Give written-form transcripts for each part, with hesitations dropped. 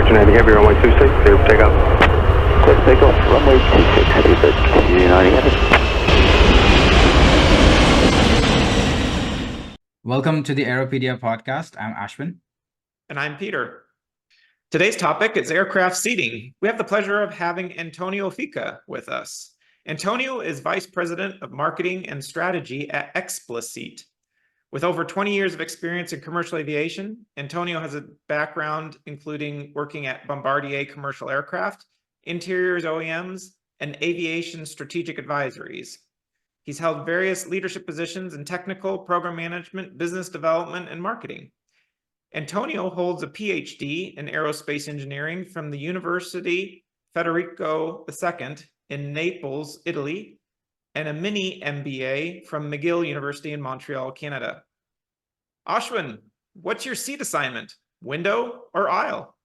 United Heavy, runway 26, clear for takeoff. Clear for takeoff, runway 26, heavy bridge, United Heavy. Welcome to the Aeropedia Podcast. I'm Ashwin. And I'm Peter. Today's topic is aircraft seating. We have the pleasure of having Antonio Ficca with us. Antonio is Vice President of Marketing and Strategy at Expliseat. With over 20 years of experience in commercial aviation, Antonio has a background including working at Bombardier Commercial Aircraft, Interiors OEMs, and Aviation Strategic Advisories. He's held various leadership positions in technical, program management, business development, and marketing. Antonio holds a PhD in aerospace engineering from the University Federico II in Naples, Italy, and a mini MBA from McGill University in Montreal, Canada. Ashwin, what's your seat assignment? Window or aisle?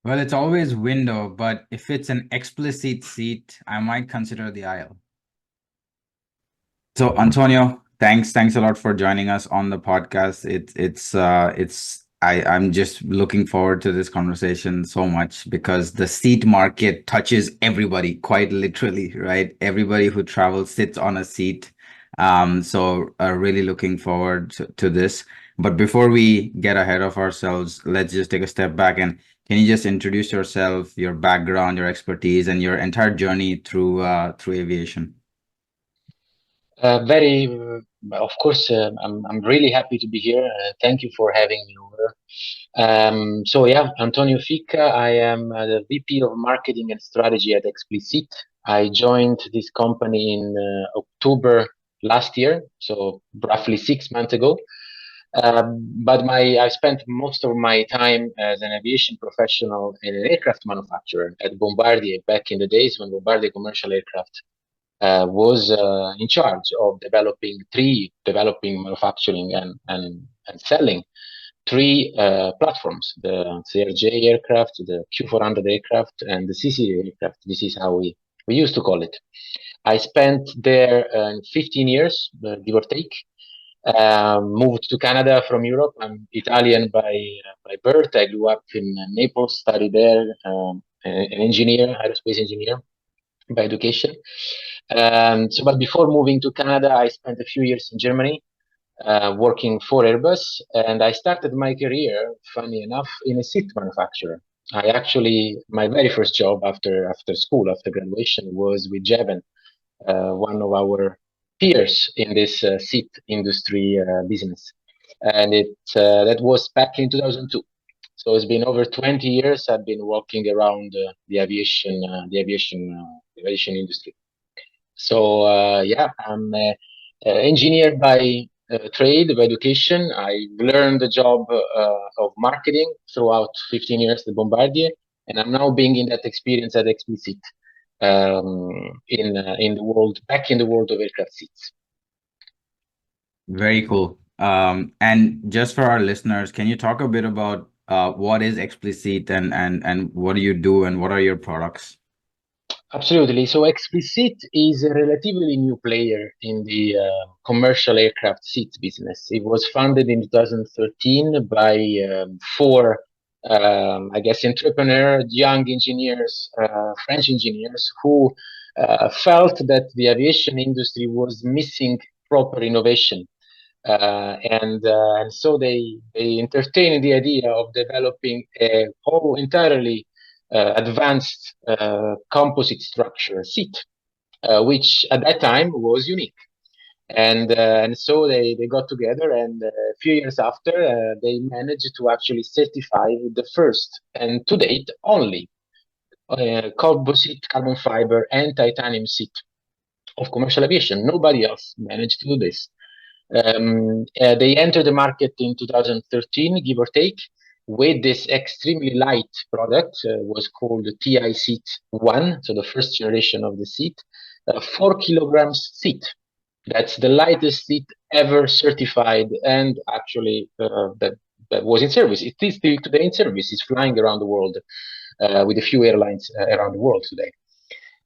Well, it's always window, but if it's an explicit seat, I might consider the aisle. So, Antonio, thanks a lot for joining us on the podcast. I'm just looking forward to this conversation so much because the seat market touches everybody, quite literally, right? Everybody who travels sits on a seat. So really looking forward to this. But before we get ahead of ourselves, let's just take a step back and can you just introduce yourself, your background, your expertise, and your entire journey through aviation? Of course, I'm really happy to be here. Thank you for having me over. Antonio Ficca. I am the VP of Marketing and Strategy at Expliseat. I joined this company in October last year, so roughly 6 months ago. I spent most of my time as an aviation professional and an aircraft manufacturer at Bombardier back in the days when Bombardier Commercial Aircraft was in charge of developing, manufacturing, and selling three platforms: the CRJ aircraft, the Q400 aircraft, and the CC aircraft. This is how we used to call it. I spent there 15 years, give or take. Moved to Canada from Europe. I'm Italian by birth. I grew up in Naples, studied there, an engineer, aerospace engineer by education. But before moving to Canada, I spent a few years in Germany working for Airbus, and I started my career, funny enough, in a seat manufacturer. My very first job after school, after graduation, was with Jadhav, one of our peers in this seat industry business, and that was back in 2002. So it's been over 20 years I've been walking around the aviation industry. So I'm an engineer by trade, by education. I learned the job of marketing throughout 15 years at Bombardier, and I'm now bringing that experience at Expliseat in the world of aircraft seats. Very cool. And just for our listeners, can you talk a bit about what is Expliseat and what do you do and what are your products? Absolutely. So Expliseat is a relatively new player in the commercial aircraft seats business. It was founded in 2013 by four, entrepreneurs, young engineers, French engineers who felt that the aviation industry was missing proper innovation. And so they entertained the idea of developing a whole entirely advanced composite structure seat, which at that time was unique. And so they got together, and a few years after, they managed to actually certify the first and to date only composite carbon fiber and titanium seat of commercial aviation. Nobody else managed to do this. They entered the market in 2013, give or take, with this extremely light product, was called the TI Seat 1, so the first generation of the seat, 4 kilograms seat. That's the lightest seat ever certified, and actually that was in service. It is still today in service. It's flying around the world with a few airlines around the world today.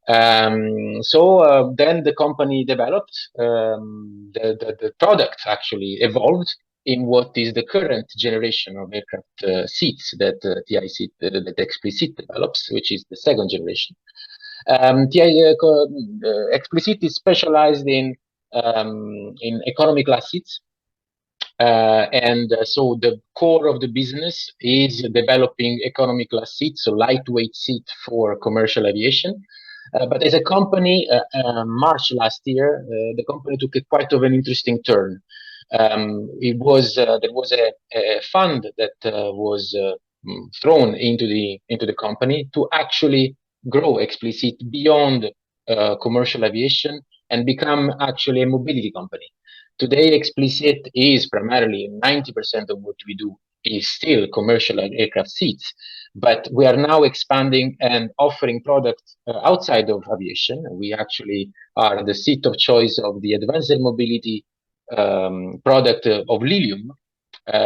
Then the company developed, the product actually evolved, in what is the current generation of aircraft seats that that Expliseat develops, which is the second generation. Expliseat is specialized in economy class seats. So the core of the business is developing economy class seats, so lightweight seat for commercial aviation. But as a company, March last year, the company took quite of an interesting turn. There was a fund that was thrown into the company to actually grow Expliseat beyond commercial aviation and become actually a mobility company. Today, Expliseat is primarily 90% of what we do is still commercial aircraft seats, but we are now expanding and offering products outside of aviation. We actually are the seat of choice of the advanced air mobility product of Lilium.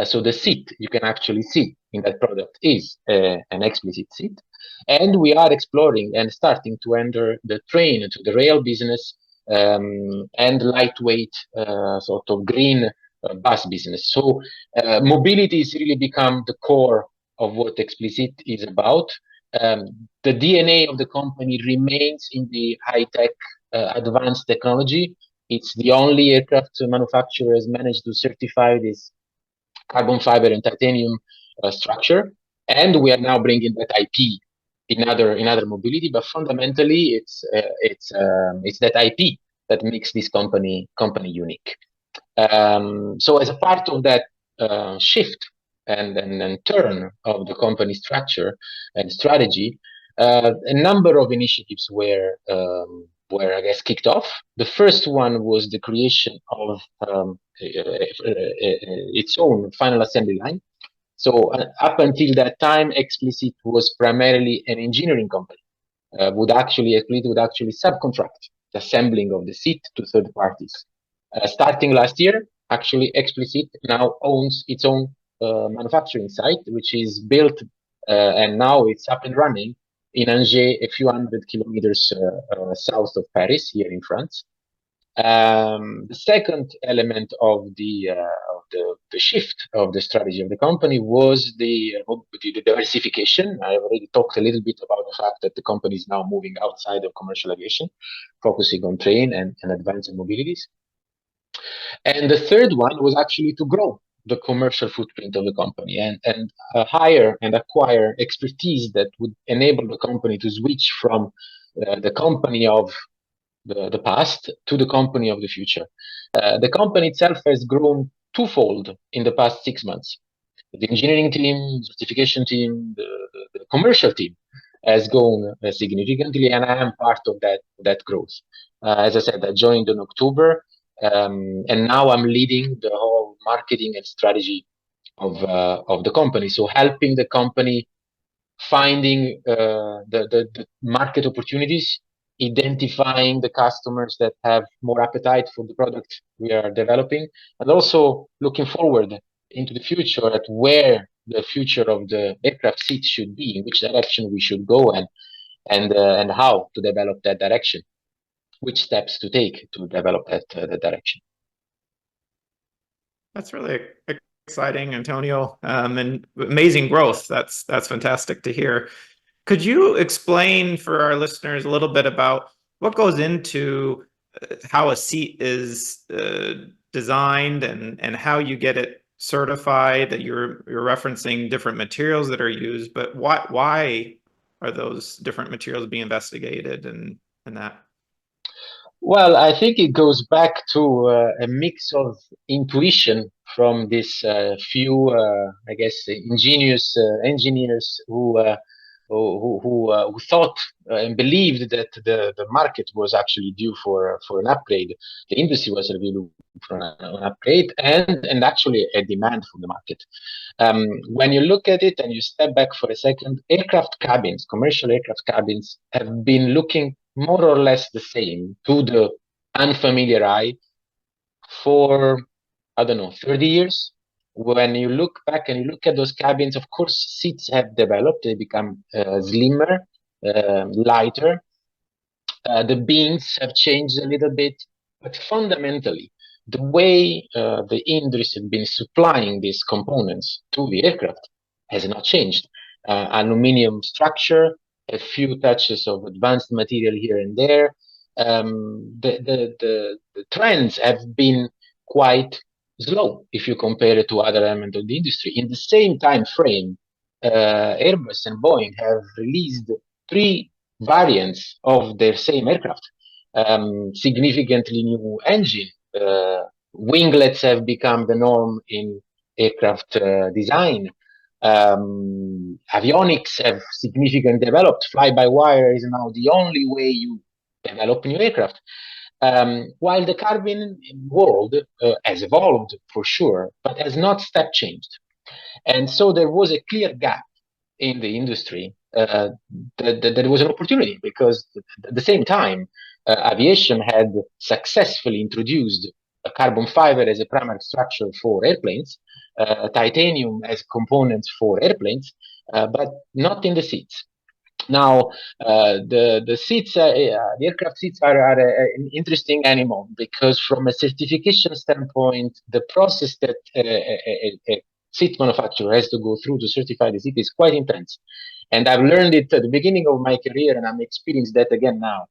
So the seat you can actually see in that product is an Expliseat seat. And we are exploring and starting to enter the train to the rail business and lightweight sort of green bus business. So mobility has really become the core of what Expliseat is about. The DNA of the company remains in the high-tech advanced technology. It's the only aircraft manufacturer has managed to certify this carbon fiber and titanium structure, and we are now bringing that IP in other mobility. But fundamentally, it's that IP that makes this company unique. So as a part of that shift and turn of the company structure and strategy, a number of initiatives were I guess kicked off. The first one was the creation of its own final assembly line. So up until that time, Expliseat was primarily an engineering company. Expliseat would actually subcontract the assembling of the seat to third parties. Starting last year, actually Expliseat now owns its own manufacturing site, which is built and now it's up and running in Angers, a few hundred kilometers south of Paris, here in France. The second element of the shift of the strategy of the company was the diversification. I already talked a little bit about the fact that the company is now moving outside of commercial aviation, focusing on train and advanced mobilities. And the third one was actually to grow the commercial footprint of the company and hire and acquire expertise that would enable the company to switch from the company of the past to the company of the future. The company itself has grown twofold in the past 6 months. The engineering team, certification team, the commercial team has grown significantly, and I am part of that growth. As I said, I joined in October, and now I'm leading the whole marketing and strategy of the company. So helping the company finding the market opportunities, identifying the customers that have more appetite for the product we are developing, and also looking forward into the future at where the future of the aircraft seat should be, in which direction we should go, and how to develop that direction, which steps to take to develop that direction. That's really exciting, Antonio, and amazing growth. That's fantastic to hear. Could you explain for our listeners a little bit about what goes into how a seat is designed and how you get it certified? That you're referencing different materials that are used, but why are those different materials being investigated and that? Well, I think it goes back to a mix of intuition from this few, I guess, ingenious engineers who thought and believed that the market was actually due for an upgrade. The industry was really due for an upgrade and actually a demand from the market. When you look at it and you step back for a second, aircraft cabins, commercial aircraft cabins, have been looking more or less the same to the unfamiliar eye for, 30 years. When you look back and you look at those cabins, of course, seats have developed. They become slimmer, lighter. The beams have changed a little bit, but fundamentally, the way the industry has been supplying these components to the aircraft has not changed. Aluminium structure, a few touches of advanced material here and there. The trends have been quite slow if you compare it to other elements of the industry. In the same time frame, Airbus and Boeing have released 3 variants of their same aircraft. Significantly new engine. Winglets have become the norm in aircraft design. Avionics have significantly developed. Fly-by-wire is now the only way you develop new aircraft. While the cabin world has evolved for sure, but has not step changed. And so there was a clear gap in the industry. There was an opportunity because at the same time, aviation had successfully introduced a carbon fiber as a primary structure for airplanes, titanium as components for airplanes, but not in the seats. Now, the seats, the aircraft seats are an interesting animal because from a certification standpoint, the process that a seat manufacturer has to go through to certify the seat is quite intense. And I've learned it at the beginning of my career, and I'm experiencing that again now.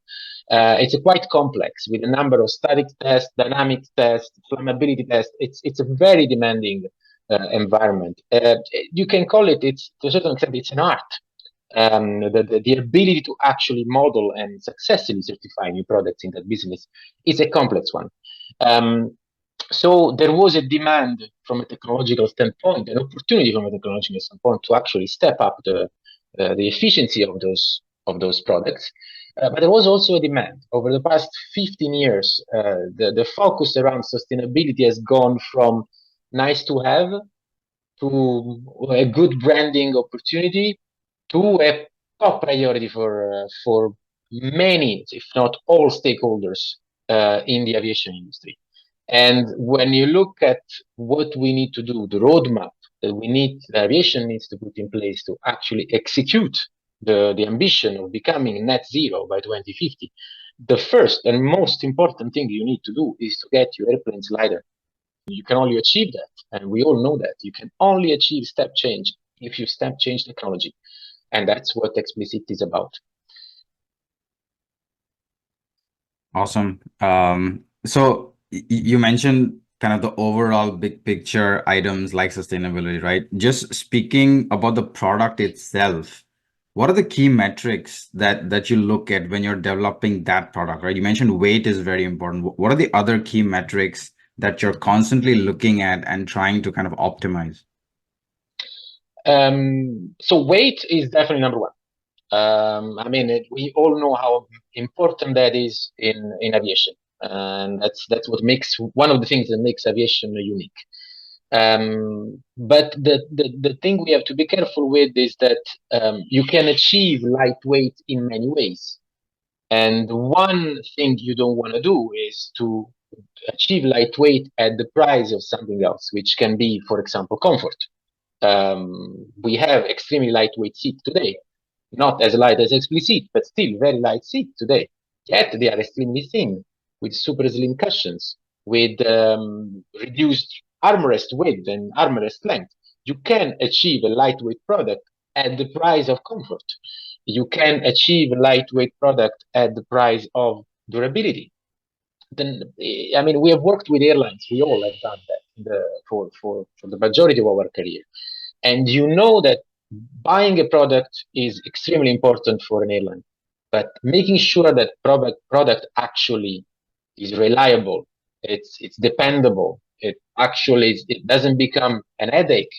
It's quite complex with a number of static tests, dynamic tests, flammability tests. It's a very demanding environment. You can call it, to a certain extent, it's an art. The ability to actually model and successfully certify new products in that business is a complex one. So there was a demand from a technological standpoint, an opportunity from a technological standpoint to actually step up the efficiency of those products. But there was also a demand. Over the past 15 years, the focus around sustainability has gone from nice to have to a good branding opportunity to a top priority for many, if not all, stakeholders in the aviation industry. And when you look at what we need to do, the roadmap that the aviation needs to put in place to actually execute the ambition of becoming net zero by 2050, the first and most important thing you need to do is to get your airplanes lighter. You can only achieve that, and we all know that. You can only achieve step change if you step change technology. And that's what Expliseat is about. Awesome. So you mentioned kind of the overall big picture items like sustainability, right? Just speaking about the product itself, what are the key metrics that you look at when you're developing that product, right? You mentioned weight is very important. What are the other key metrics that you're constantly looking at and trying to kind of optimize? So weight is definitely number one. I mean, we all know how important that is in aviation, and that's what makes one of the things that makes aviation unique. But the thing we have to be careful with is that you can achieve lightweight in many ways, and one thing you don't want to do is to achieve lightweight at the price of something else, which can be, for example, comfort. We have extremely lightweight seats today, not as light as Expliseat, but still very light seat today. Yet they are extremely thin, with super slim cushions, with reduced armrest width and armrest length. You can achieve a lightweight product at the price of comfort. You can achieve a lightweight product at the price of durability. Then, I mean, we have worked with airlines. We all have done that for the majority of our career. And you know that buying a product is extremely important for an airline, but making sure that product actually is reliable, it's dependable, it doesn't become an headache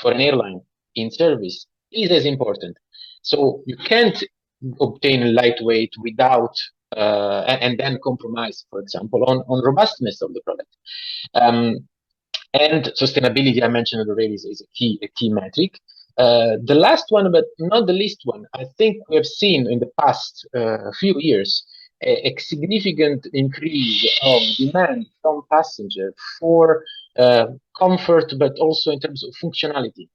for an airline in service is as important. So you can't obtain lightweight without and then compromise, for example, on robustness of the product. And sustainability, I mentioned already, is a key metric. The last one, but not the least one, I think we have seen in the past few years a significant increase of demand from passengers for comfort, but also in terms of functionality.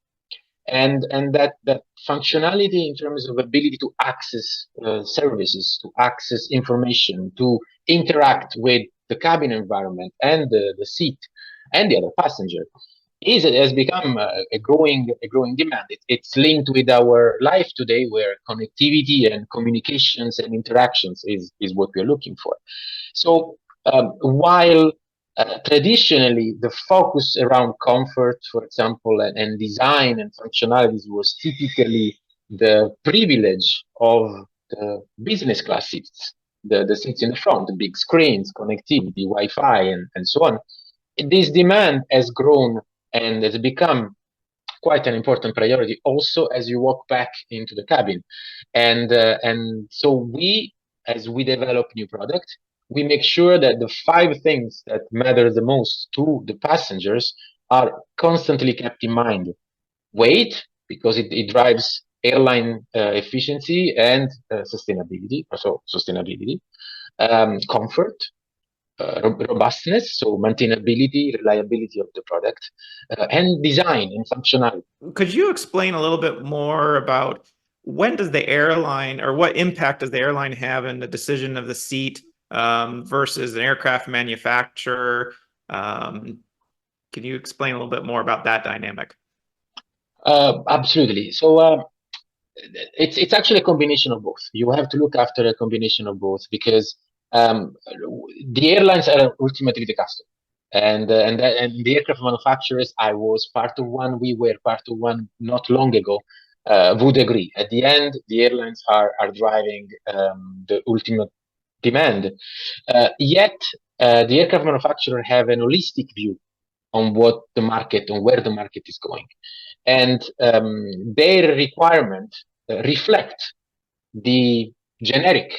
And that functionality in terms of ability to access services, to access information, to interact with the cabin environment and the seat and the other passenger has become a growing demand. It's linked with our life today, where connectivity and communications and interactions is what we're looking for. So while traditionally the focus around comfort, for example, and design and functionalities was typically the privilege of the business class seats, the seats in the front, the big screens, connectivity, Wi-Fi, and so on. This demand has grown and has become quite an important priority also as you walk back into the cabin. And so as we develop new products, we make sure that the 5 things that matter the most to the passengers are constantly kept in mind. Weight, because it drives airline efficiency and sustainability. Comfort, robustness, so maintainability, reliability of the product, and design and functionality. Could you explain a little bit more about when does the airline, or what impact does the airline have in the decision of the seat versus an aircraft manufacturer? Can you explain a little bit more about that dynamic? Absolutely. So it's actually a combination of both. You have to look after a combination of both, because the airlines are ultimately the customer, and the aircraft manufacturers. I was part of one. We were part of one not long ago. Would agree. At the end, the airlines are driving the ultimate demand. Yet the aircraft manufacturer have an holistic view on where the market is going, and their requirement reflect the generic,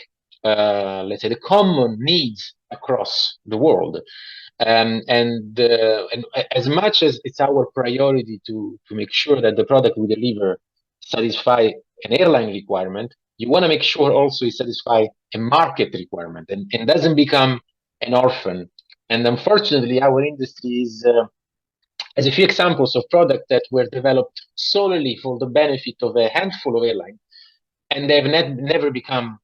let's say, the common needs across the world. And as much as it's our priority to make sure that the product we deliver satisfy an airline requirement, you want to make sure also it satisfy a market requirement and doesn't become an orphan. And unfortunately, our industry has a few examples of products that were developed solely for the benefit of a handful of airlines, and they've never become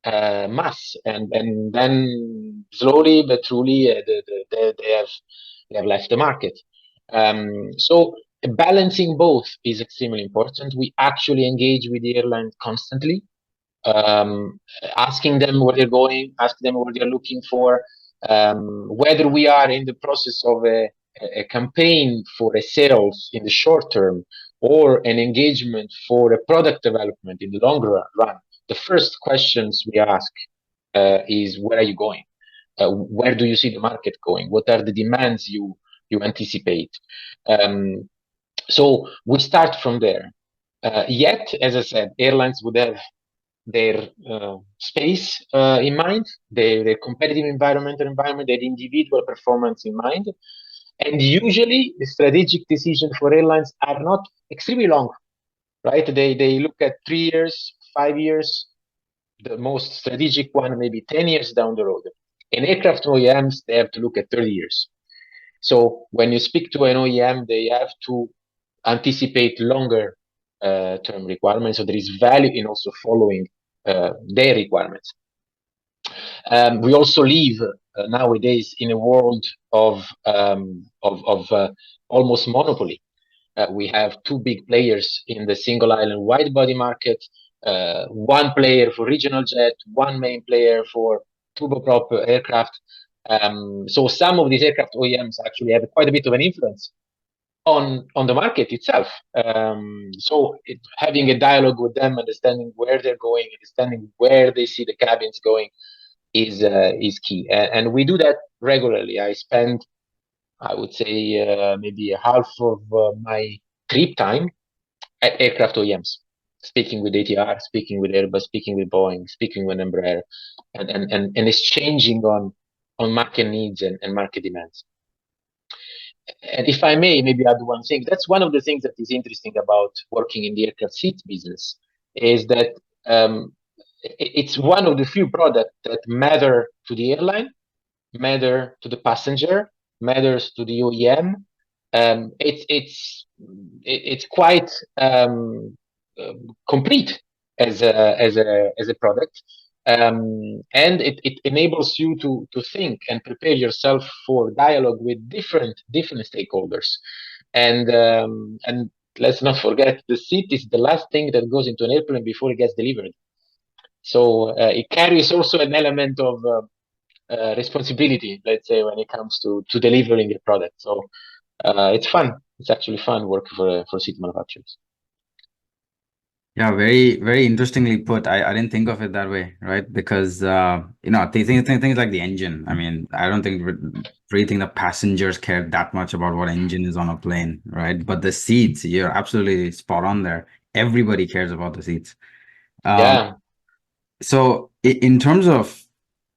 mass, and then slowly but truly they have left the market. So balancing both is extremely important. We actually engage with the airline constantly, asking them where they're going, asking them what they're looking for, whether we are in the process of a campaign for a sales in the short term or an engagement for a product development in the long run. The first questions we ask is, where are you going? Where do you see the market going? What are the demands you anticipate? So we start from there. Yet, as I said, airlines would have their space in mind, their competitive environment, their individual performance in mind. And usually the strategic decisions for airlines are not extremely long, right? They look at 3 years, 5 years, the most strategic one, maybe 10 years down the road. In aircraft OEMs, they have to look at 30 years. So when you speak to an OEM, they have to anticipate longer term requirements. So there is value in also following their requirements. We also live nowadays in a world of almost monopoly. We have 2 big players in the single aisle wide body market, 1 player for regional jet, 1 main player for turboprop aircraft. So some of these aircraft OEMs actually have quite a bit of an influence on the market itself. So having a dialogue with them, understanding where they're going, understanding where they see the cabins going, is key. And we do that regularly. I spend, I would say, maybe half of my trip time at aircraft OEMs, speaking with ATR, speaking with Airbus, speaking with Boeing, speaking with Embraer, and exchanging on market needs and market demands. And if I may, maybe add one thing. That's one of the things that is interesting about working in the aircraft seat business, is that it's one of the few products that matter to the airline, matter to the passenger, matters to the OEM. It's quite complete as a product, And it enables you to think and prepare yourself for dialogue with different stakeholders. And let's not forget, the seat is the last thing that goes into an airplane before it gets delivered. So it carries also an element of responsibility, let's say, when it comes to delivering a product. So it's fun. It's actually fun work for seat manufacturers. Yeah, very, very interestingly put. I didn't think of it that way, right? Because things like the engine. I mean, I don't really think the passengers care that much about what engine is on a plane, right? But the seats, you're absolutely spot on there. Everybody cares about the seats. Yeah. So in terms of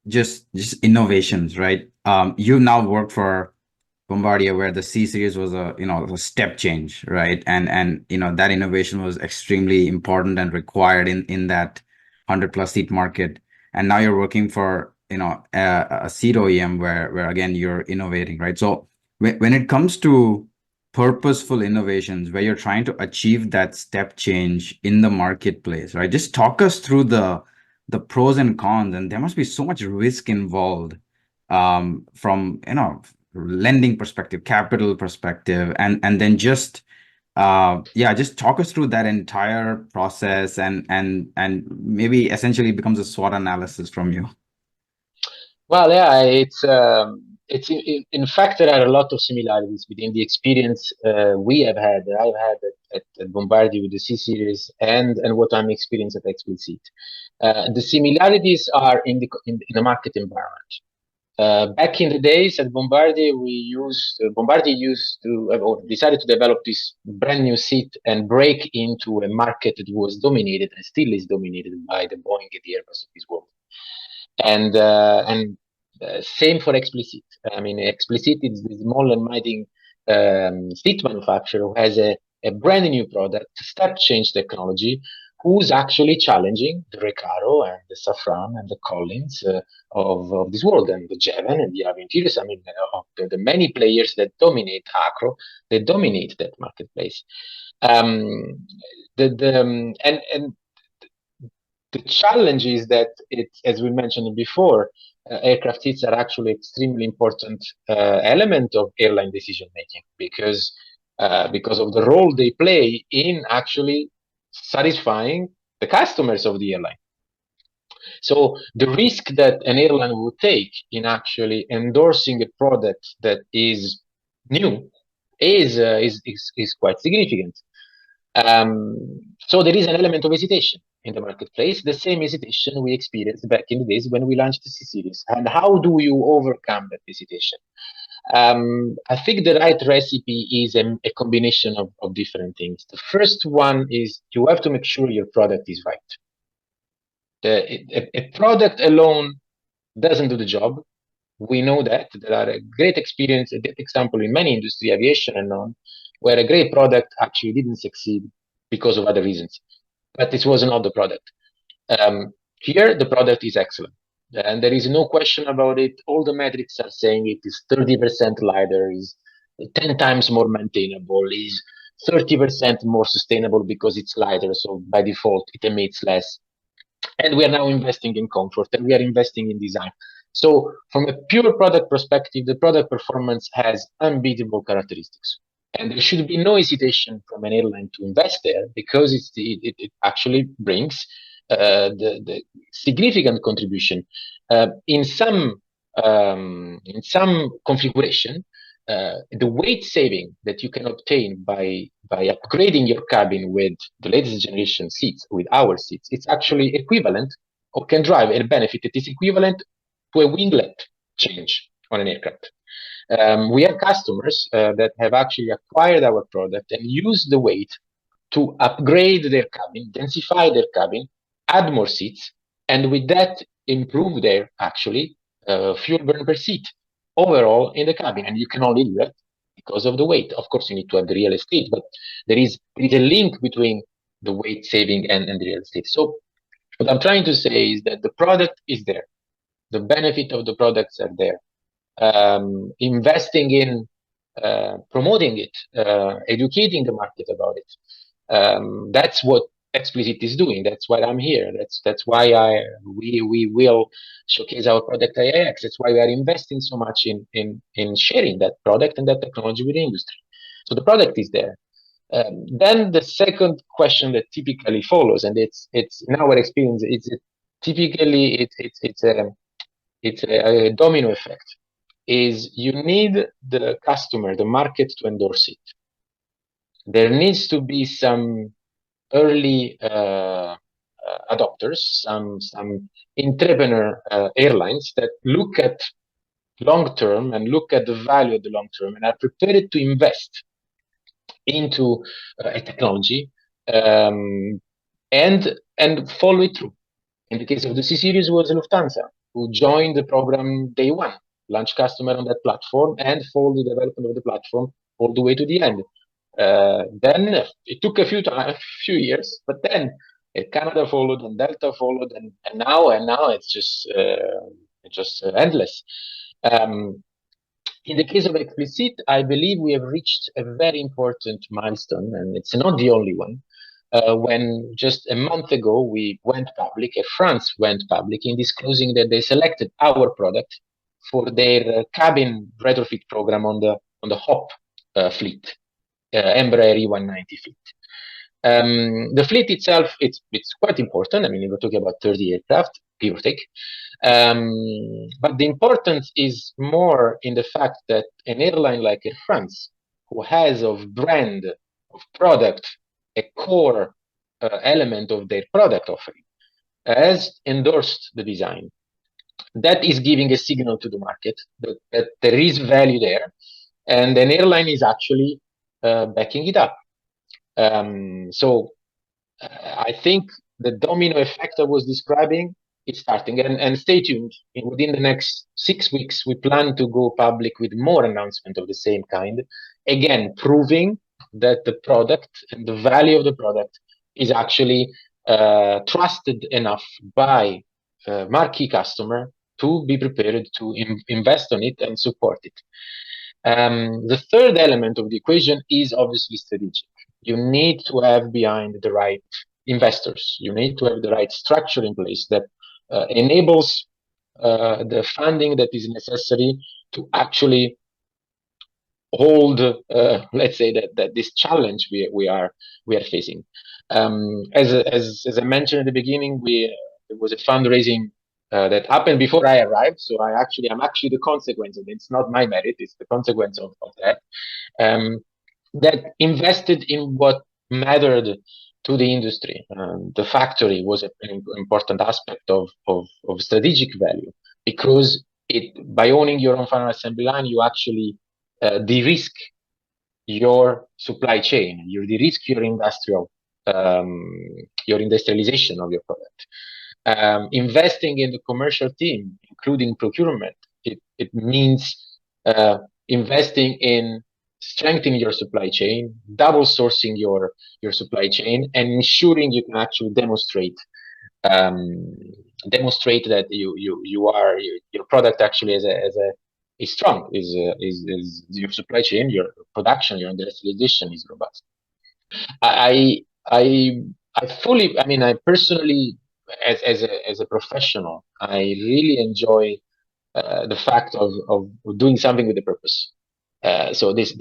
just innovations, right? You now work for Bombardier, where the C series was a step change, right? And that innovation was extremely important and required in that 100+ seat market. And now you're working for a seat OEM where again you're innovating, right? So when it comes to purposeful innovations where you're trying to achieve that step change in the marketplace, right? Just talk us through the pros and cons, and there must be so much risk involved from lending perspective, capital perspective, and then just talk us through that entire process and maybe essentially becomes a SWOT analysis from you. Well, yeah, in fact, there are a lot of similarities between the experience we have had, that I've had at Bombardier with the C series, and what I'm experiencing at Expliseat. The similarities are in the market environment. Back in the days at Bombardier, Bombardier decided to develop this brand new seat and break into a market that was dominated and still is dominated by the Boeing and the Airbus of this world. And same for Expliseat. I mean, Expliseat is the small and mighty seat manufacturer who has a brand new product, step change technology, who's actually challenging the Recaro and the Safran and the Collins of this world, and the Jadhav and the Aviation. I mean, of the many players that dominate Acro, they dominate that marketplace. And the challenge is that as we mentioned before, aircraft seats are actually extremely important element of airline decision making because of the role they play in actually satisfying the customers of the airline. So the risk that an airline would take in actually endorsing a product that is new is quite significant. So there is an element of hesitation in the marketplace, the same hesitation we experienced back in the days when we launched the C series. And how do you overcome that hesitation? I think the right recipe is a combination of different things. The first one is you have to make sure your product is right. A product alone doesn't do the job. We know that. There are a great experience, a great example in many industry, aviation and on, where a great product actually didn't succeed because of other reasons. But this was not the product. Here, the product is excellent. And there is no question about it. All the metrics are saying it is 30% lighter, is 10 times more maintainable, is 30% more sustainable because it's lighter. So by default, it emits less. And we are now investing in comfort and we are investing in design. So from a pure product perspective, the product performance has unbeatable characteristics. And there should be no hesitation from an airline to invest there because it actually brings the significant contribution. In some configuration, the weight saving that you can obtain by upgrading your cabin with the latest generation seats, with our seats, it's actually equivalent or can drive a benefit that is equivalent to a winglet change on an aircraft. We have customers that have actually acquired our product and used the weight to upgrade their cabin, densify their cabin, add more seats, and with that improve their actually fuel burn per seat overall in the cabin. And you can only do that because of the weight. Of course, you need to have the real estate, but there is a link between the weight saving and the real estate. So what I'm trying to say is that the product is there. The benefit of the products are there. Investing in promoting it, educating the market about it. That's what Expliseat is doing. That's why I'm here. That's why we will showcase our product AIX. That's why we are investing so much in sharing that product and that technology with the industry. So the product is there. Then the second question that typically follows, and it's in our experience, it's a domino effect. Is you need the customer, the market to endorse it. There needs to be some early adopters, some entrepreneur airlines that look at long term and look at the value of the long term and are prepared to invest into a technology and follow it through. In the case of the C series, was Lufthansa, who joined the program day one, launch customer on that platform, and follow the development of the platform all the way to the end. Then it took a few years, but then Canada followed and Delta followed, and now it's just endless. In the case of Expliseat, I believe we have reached a very important milestone, and it's not the only one. When just a month ago we went public, France went public in disclosing that they selected our product for their cabin retrofit program on the HOP fleet. Embraer E190 fleet. The fleet itself, it's quite important. I mean, we're talking about 30 aircraft, give or take. But the importance is more in the fact that an airline like Air France, who has of brand, of product, a core element of their product offering, has endorsed the design. That is giving a signal to the market that there is value there, and an airline is actually backing it up. So I think the domino effect I was describing is starting, and stay tuned. Within the next 6 weeks, we plan to go public with more announcement of the same kind, again proving that the product and the value of the product is actually trusted enough by marquee customer to be prepared to invest on it and support it. The third element of the equation is obviously strategic. You need to have behind the right investors. You need to have the right structure in place that enables the funding that is necessary to actually hold, let's say that this challenge we are facing. As I mentioned at the beginning, there was a fundraising that happened before I arrived. So I'm actually the consequence of it. It's not my merit, it's the consequence of that. That invested in what mattered to the industry. The factory was an important aspect of strategic value, because by owning your own final assembly line, you actually de-risk your supply chain, you de-risk your industrialization of your product. Investing in the commercial team, including procurement, it means investing in strengthening your supply chain, double sourcing your supply chain, and ensuring you can actually demonstrate that your product actually is strong, is your supply chain, your production, your industrialization is robust. I personally, as a professional, I really enjoy the fact of doing something with a purpose. So this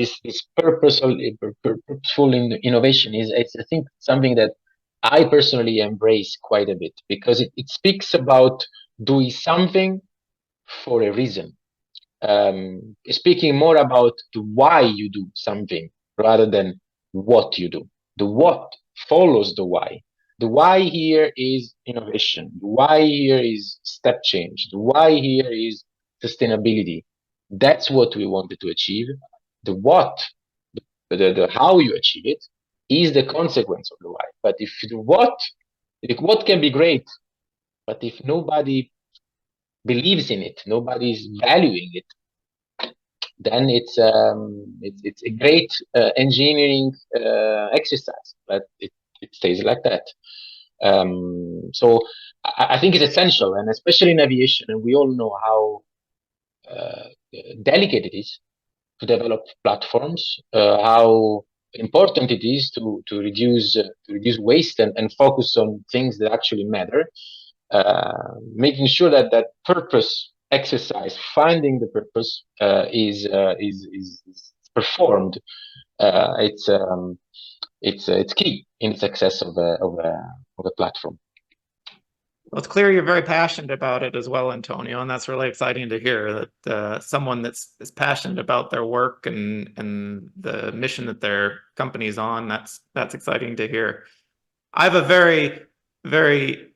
purposeful innovation is, I think, something that I personally embrace quite a bit, because it speaks about doing something for a reason. Speaking more about the why you do something rather than what you do. The what follows the why. The why here is innovation. The why here is step change. The why here is sustainability. That's what we wanted to achieve. The what, the how you achieve it, is the consequence of the why. But if the what can be great, but if nobody believes in it, nobody is valuing it, then it's a great engineering exercise, but it stays like that. So I think it's essential, and especially in aviation, and we all know how delicate it is to develop platforms, how important it is to reduce waste and focus on things that actually matter, making sure that purpose exercise, finding the purpose, is performed. It's key in the success of a platform. Well, it's clear you're very passionate about it as well, Antonio, and that's really exciting to hear that someone that's passionate about their work and the mission that their company's on. That's exciting to hear. I have a very, very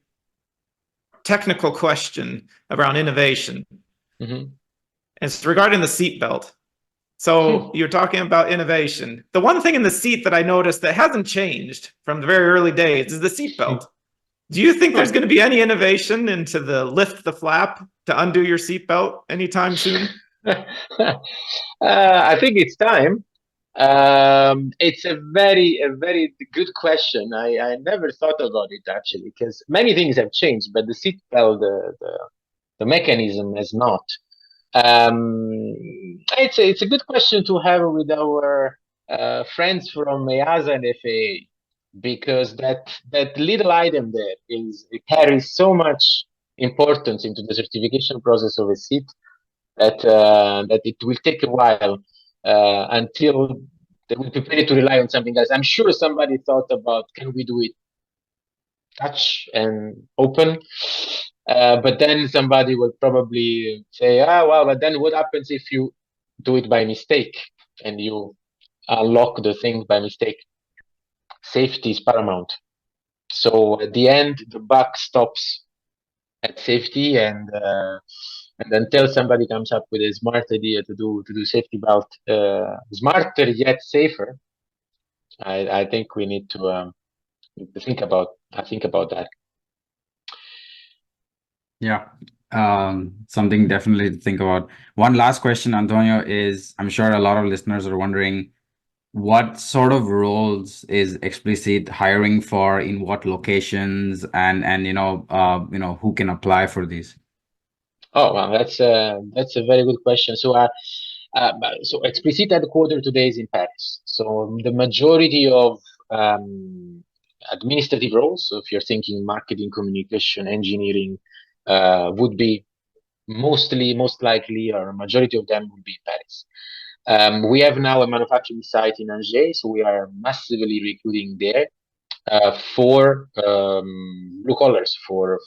technical question around innovation. Mm-hmm. And it's regarding the seatbelt. So you're talking about innovation. The one thing in the seat that I noticed that hasn't changed from the very early days is the seatbelt. Do you think there's going to be any innovation into the lift the flap to undo your seatbelt anytime soon? I think it's time. It's a very good question. I never thought about it actually, because many things have changed, but the seatbelt, the mechanism has not. It's a good question to have with our friends from EASA and FAA, because that little item there it carries so much importance into the certification process of a seat that it will take a while until they will be ready to rely on something else. I'm sure somebody thought about, can we do it touch and open? But then somebody will probably say, well, but then what happens if you do it by mistake and you unlock the thing by mistake? Safety is paramount. So at the end, the buck stops at safety, and until somebody comes up with a smart idea to do safety belt smarter yet safer, I think we need to think about that. Yeah, something definitely to think about. One last question, Antonio, is I'm sure a lot of listeners are wondering, what sort of roles is Expliseat hiring for, in what locations, and who can apply for these? Oh, well, that's a very good question. So Expliseat headquarters today is in Paris. So the majority of administrative roles, so if you're thinking marketing, communication, engineering, would be most likely, or a majority of them would be in Paris. We have now a manufacturing site in Angers, so we are massively recruiting there for blue collars, for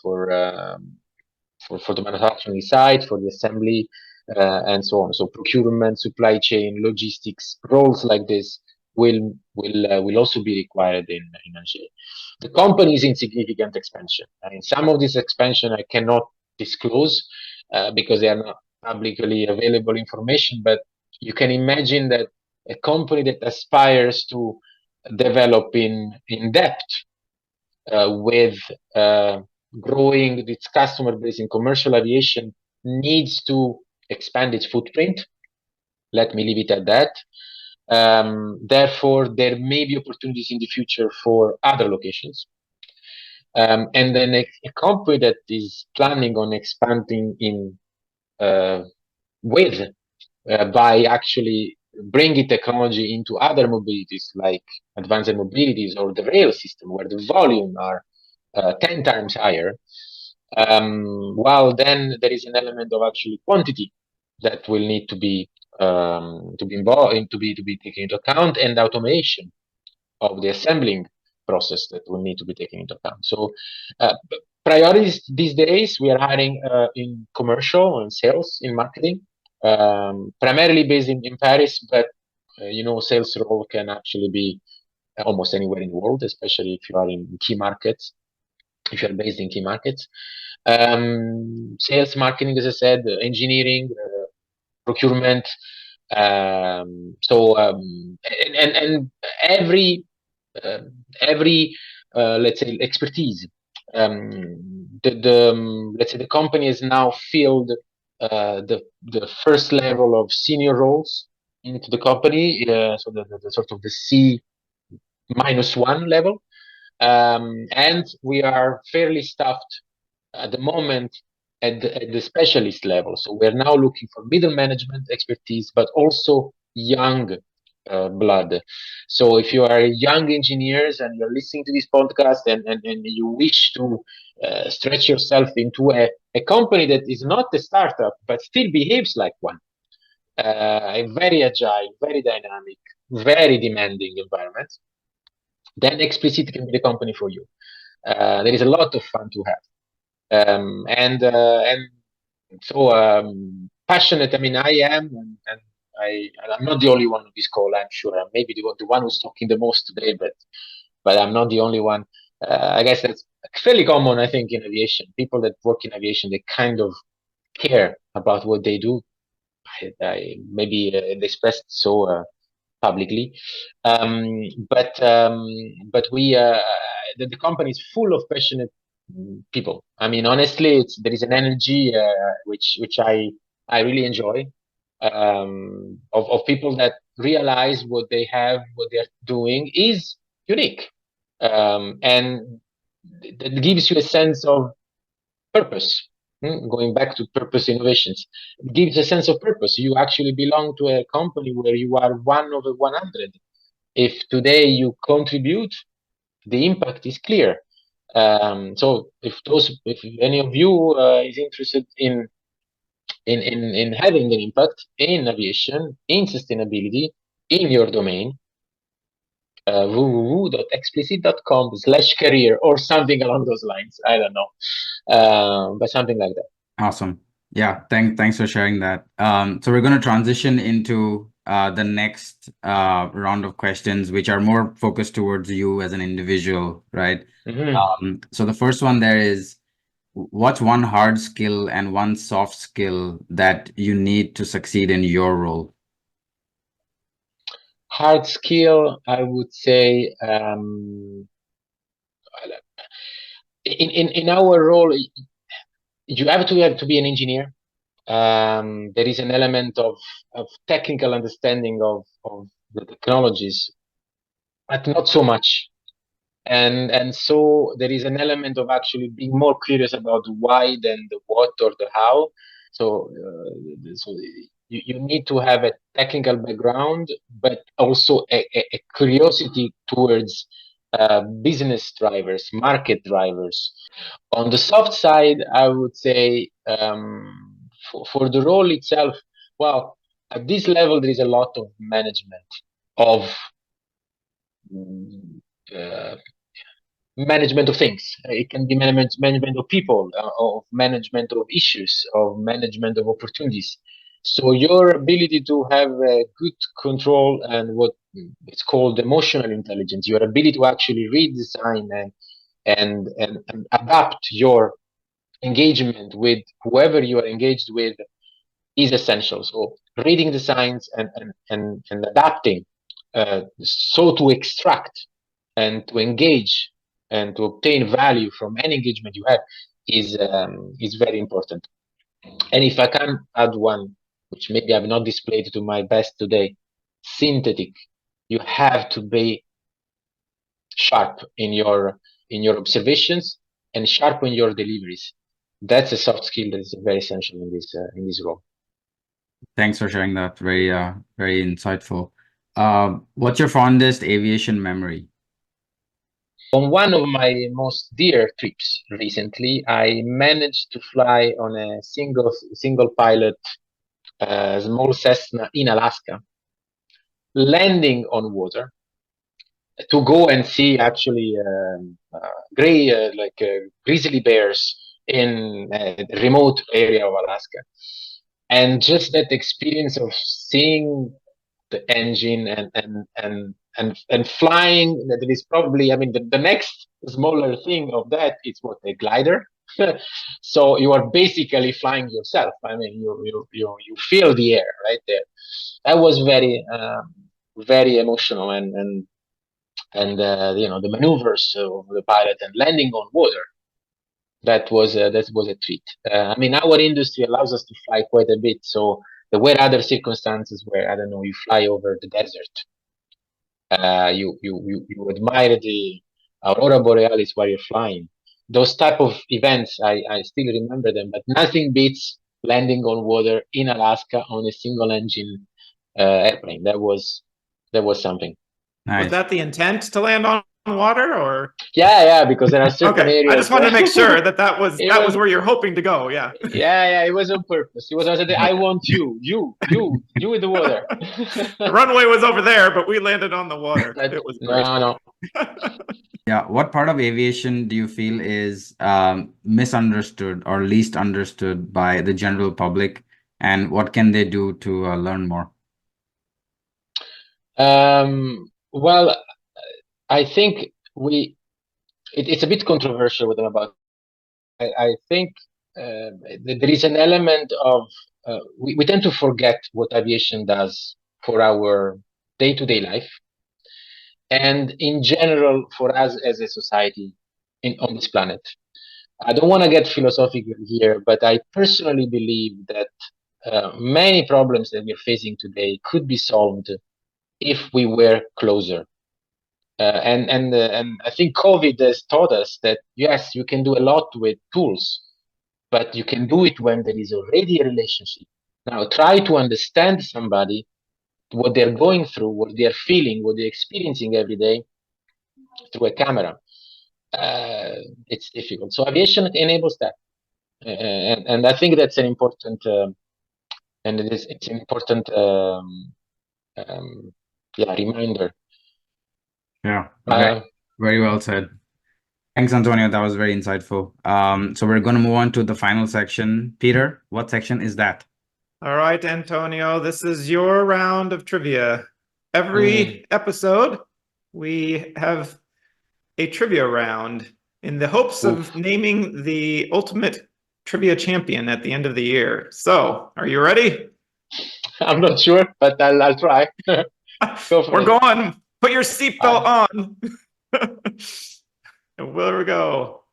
the manufacturing side, for the assembly, and so on. So procurement, supply chain, logistics, roles like this will also be required in Angers. The company is in significant expansion. I mean, some of this expansion I cannot disclose because they are not publicly available information, but you can imagine that a company that aspires to develop in depth with growing its customer base in commercial aviation needs to expand its footprint. Let me leave it at that. Therefore, there may be opportunities in the future for other locations. And then a company that is planning on expanding in by actually bringing technology into other mobilities like advanced mobilities or the rail system, where the volume are 10 times higher. Well, then there is an element of actually quantity that will need to be involved, to be taken into account, and automation of the assembling process that will need to be taken into account. So priorities these days, we are hiring in commercial and sales, in marketing, primarily based in Paris, but sales role can actually be almost anywhere in the world, especially if you are in key markets, if you're based in key markets. Sales, marketing, as I said, engineering, procurement. And every let's say expertise. Let's say the company has now filled the first level of senior roles into the company, so the sort of the C-1 level, and we are fairly staffed at the moment at the specialist level. So we're now looking for middle management expertise, but also young blood. So if you are young engineers and you're listening to this podcast and you wish to stretch yourself into a company that is not a startup but still behaves like one, a very agile, very dynamic, very demanding environment, then Expliseat can be the company for you. There is a lot of fun to have, and so passionate. I mean, I am, and I'm not the only one on this call. I'm sure I'm maybe the one who's talking the most today, but I'm not the only one. I guess that's fairly common, I think, in aviation. People that work in aviation, they kind of care about what they do. Maybe they expressed so publicly, but we the company is full of passionate people. I mean, honestly, there is an energy which I really enjoy, of people that realize what they have, what they are doing is unique, and that gives you a sense of purpose. Going back to purpose innovations, it gives a sense of purpose. You actually belong to a company where you are one of 100. If today you contribute, the impact is clear. So if any of you is interested in having an impact in aviation, in sustainability, in your domain, www.expliseat.com/career or something along those lines. I don't know, but something like that. Awesome. Yeah, thanks for sharing that. So we're going to transition into the next round of questions, which are more focused towards you as an individual, right? So the first one there is, what's one hard skill and one soft skill that you need to succeed in your role? Hard skill, I would say, in our role, you have to be an engineer. There is an element of technical understanding of the technologies, but not so much. And so there is an element of actually being more curious about the why than the what or the how. So you need to have a technical background, but also a curiosity towards business drivers, market drivers. On the soft side, I would say, for the role itself, well, at this level, there is a lot of management of management of things. It can be management of people, of management of issues, of management of opportunities. So your ability to have a good control and what it's called emotional intelligence, your ability to actually read design and adapt your engagement with whoever you are engaged with is essential. So reading the signs and adapting, so to extract and to engage and to obtain value from any engagement you have is very important. And if I can add one, which maybe I've not displayed to my best today, synthetic. You have to be sharp in your observations and sharp in your deliveries. That's a soft skill that is very essential in this role. Thanks for sharing that. Very very insightful. What's your fondest aviation memory? On one of my most dear trips recently, I managed to fly on a single pilot small Cessna in Alaska, landing on water to go and see actually grizzly bears in a remote area of Alaska. And just that experience of seeing the engine and flying, that is probably, I mean, the next smaller thing of that is what, a glider. So you are basically flying yourself. I mean, you feel the air right there. That was very very emotional, and the maneuvers of the pilot and landing on water. That was a treat. I mean, our industry allows us to fly quite a bit, so there were other circumstances where, I don't know, you fly over the desert. You admire the aurora borealis while you're flying. Those type of events, I still remember them, but nothing beats landing on water in Alaska on a single engine airplane. That was that was something. Was Nice. that the intent to land on water, or? Yeah, because there are certain Okay, areas. I just wanted to make sure that was It that was was- where you're hoping to go. Yeah. Yeah, it was on purpose. It was. I said, I want you in the water. The runway was over there, but we landed on the water. But It was great. no. Yeah. What part of aviation do you feel is misunderstood or least understood by the general public, and what can they do to learn more? Well, I think it's a bit controversial what I'm about. I think there is an element of we tend to forget what aviation does for our day-to-day life, and in general for us as a society on this planet. I don't want to get philosophical here, but I personally believe that many problems that we're facing today could be solved if we were closer. And I think COVID has taught us that yes, you can do a lot with tools, but you can do it when there is already a relationship. Now try to understand somebody, what they're going through, what they're feeling, what they're experiencing every day through a camera. It's difficult. So aviation enables that, and I think that's an important it's an important reminder. Yeah. Okay. Very well said. Thanks, Antonio. That was very insightful. So we're going to move on to the final section. Peter, what section is that? All right, Antonio, this is your round of trivia. Every episode, we have a trivia round in the hopes of naming the ultimate trivia champion at the end of the year. So, are you ready? I'm not sure, but I'll try. We're going. Put your seatbelt on. And where we go.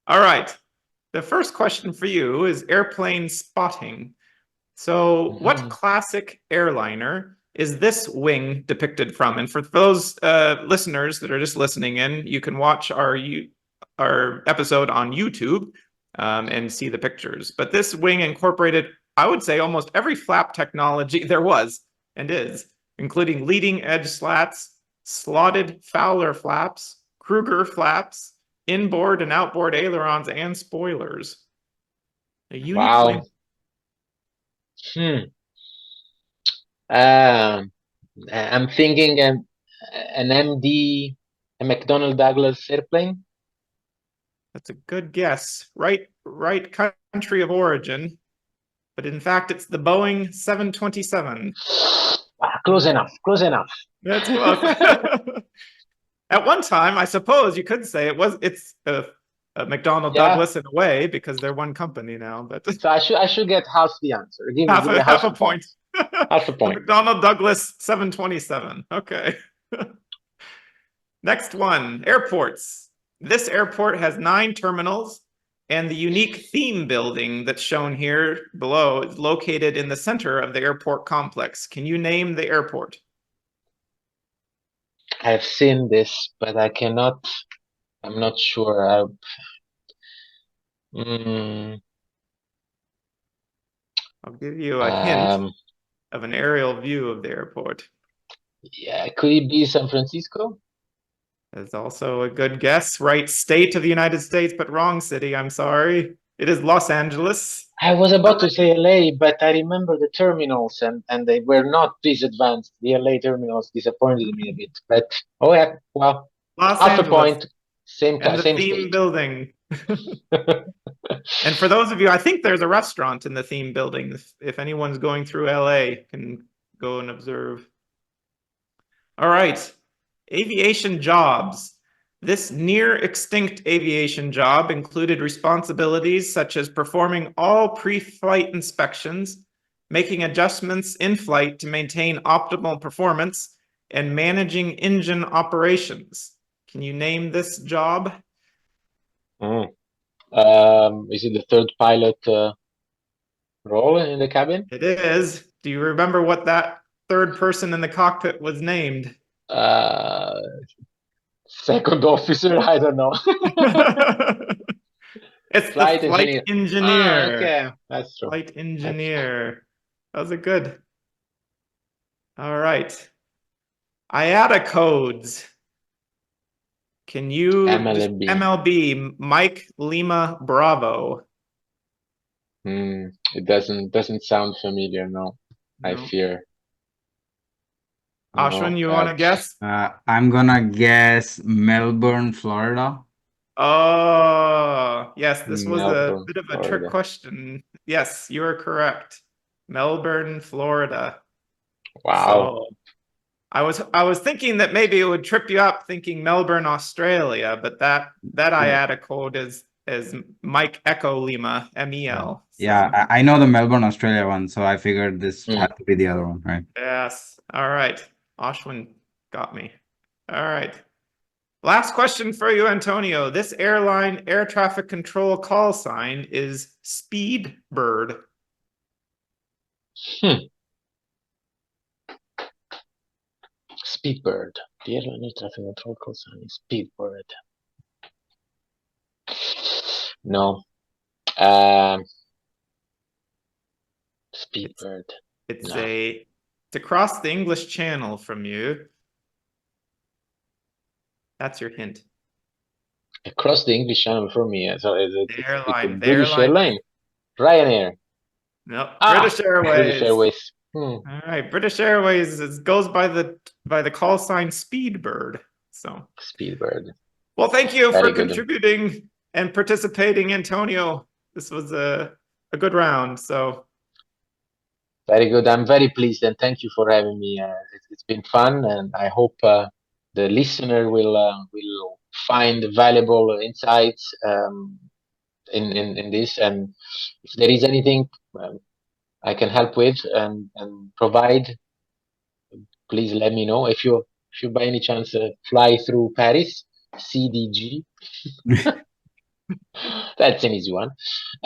All right. The first question for you is airplane spotting. So what classic airliner is this wing depicted from? And for those listeners that are just listening in, you can watch our episode on YouTube and see the pictures. But this wing incorporated, I would say, almost every flap technology there was and is, including leading edge slats, slotted Fowler flaps, Kruger flaps, inboard and outboard ailerons, and spoilers. A unique Wow. wing. I'm thinking an MD, a McDonnell Douglas airplane. That's a good guess. Right country of origin, but in fact, it's the Boeing 727. Close enough. That's close. At one time, I suppose you could say it's a McDonnell Douglas in a way because they're one company now. But so I should get half the answer. Give me half a point. Half a point. McDonnell Douglas 727. Okay. Next one, airports. This airport has 9 terminals, and the unique theme building that's shown here below is located in the center of the airport complex. Can you name the airport? I've seen this, but I cannot. I'm not sure. I'll give you a hint of an aerial view of the airport. Yeah, could it be San Francisco? That's also a good guess. Right state of the United States, but wrong city. I'm sorry. It is Los Angeles. I was about to say LA, but I remember the terminals and they were not this advanced. The LA terminals disappointed me a bit. But oh yeah, well, Los half Angeles. a point. Same And the same theme state. building. And for those of you, I think there's a restaurant in the theme building. If anyone's going through LA, can go and observe. All right. Aviation jobs. This near extinct aviation job included responsibilities such as performing all pre-flight inspections, making adjustments in flight to maintain optimal performance, and managing engine operations. Can you name this job? Is it the third pilot role in the cabin? It is. Do you remember what that third person in the cockpit was named? Second officer, I don't know. It's the flight engineer. Okay, that's true. Flight engineer. That was a good. All right. IATA codes. Can you just MLB. MLB Mike Lima Bravo? It doesn't sound familiar, no. I No. fear. Ashwin, you want to guess? I'm gonna guess Melbourne, Florida. Oh, yes, this was a Melbourne, bit of a trick Florida. question. Yes, you are correct. Melbourne, Florida. Wow. So I was thinking that maybe it would trip you up thinking Melbourne, Australia, but that IATA code is Mike Echo Lima, MEL. Yeah, I know the Melbourne, Australia one, so I figured this had to be the other one, right? Yes. All right. Ashwin got me. All right. Last question for you, Antonio. This airline air traffic control call sign is Speedbird. Speedbird. The airline air traffic control call sign is Speedbird. No. Speedbird. It's across the English Channel from you. That's your hint. Across the English Channel for me. So it's a British airline. Ryanair. No, British Airways. British Airways. All right, British Airways goes by the call sign Speedbird. So Speedbird. Well, thank you Very for good. contributing and participating, Antonio. This was a good round. So very good. I'm very pleased, and thank you for having me. It's been fun, and I hope the listener will find valuable insights in this. And if there is anything I can help with and provide, please let me know. If you by any chance fly through Paris, CDG. That's an easy one.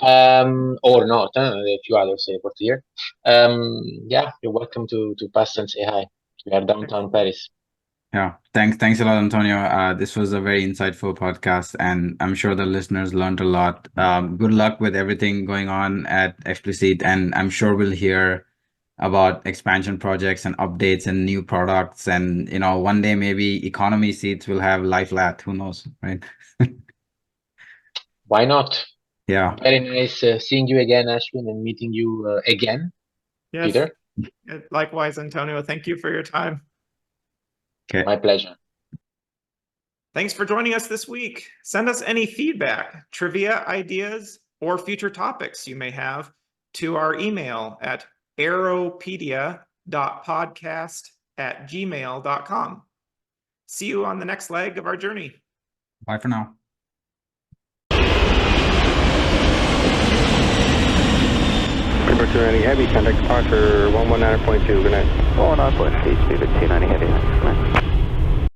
Or not, a few others airport here. Yeah, you're welcome to pass and say hi. We are downtown Paris. Yeah, thanks a lot, Antonio. This was a very insightful podcast, and I'm sure the listeners learned a lot. Good luck with everything going on at Expliseat, and I'm sure we'll hear about expansion projects and updates and new products. And one day maybe economy seats will have lie flat. Who knows, right? Why not? Yeah. Very nice seeing you again, Ashwin, and meeting you again, yes. Peter. Likewise, Antonio. Thank you for your time. Okay. My pleasure. Thanks for joining us this week. Send us any feedback, trivia ideas, or future topics you may have to our email at aeropedia.podcast@gmail.com. See you on the next leg of our journey. Bye for now. Remember to any heavy, contact departure 119.2, good night. 119.2, speed at 290 heavy.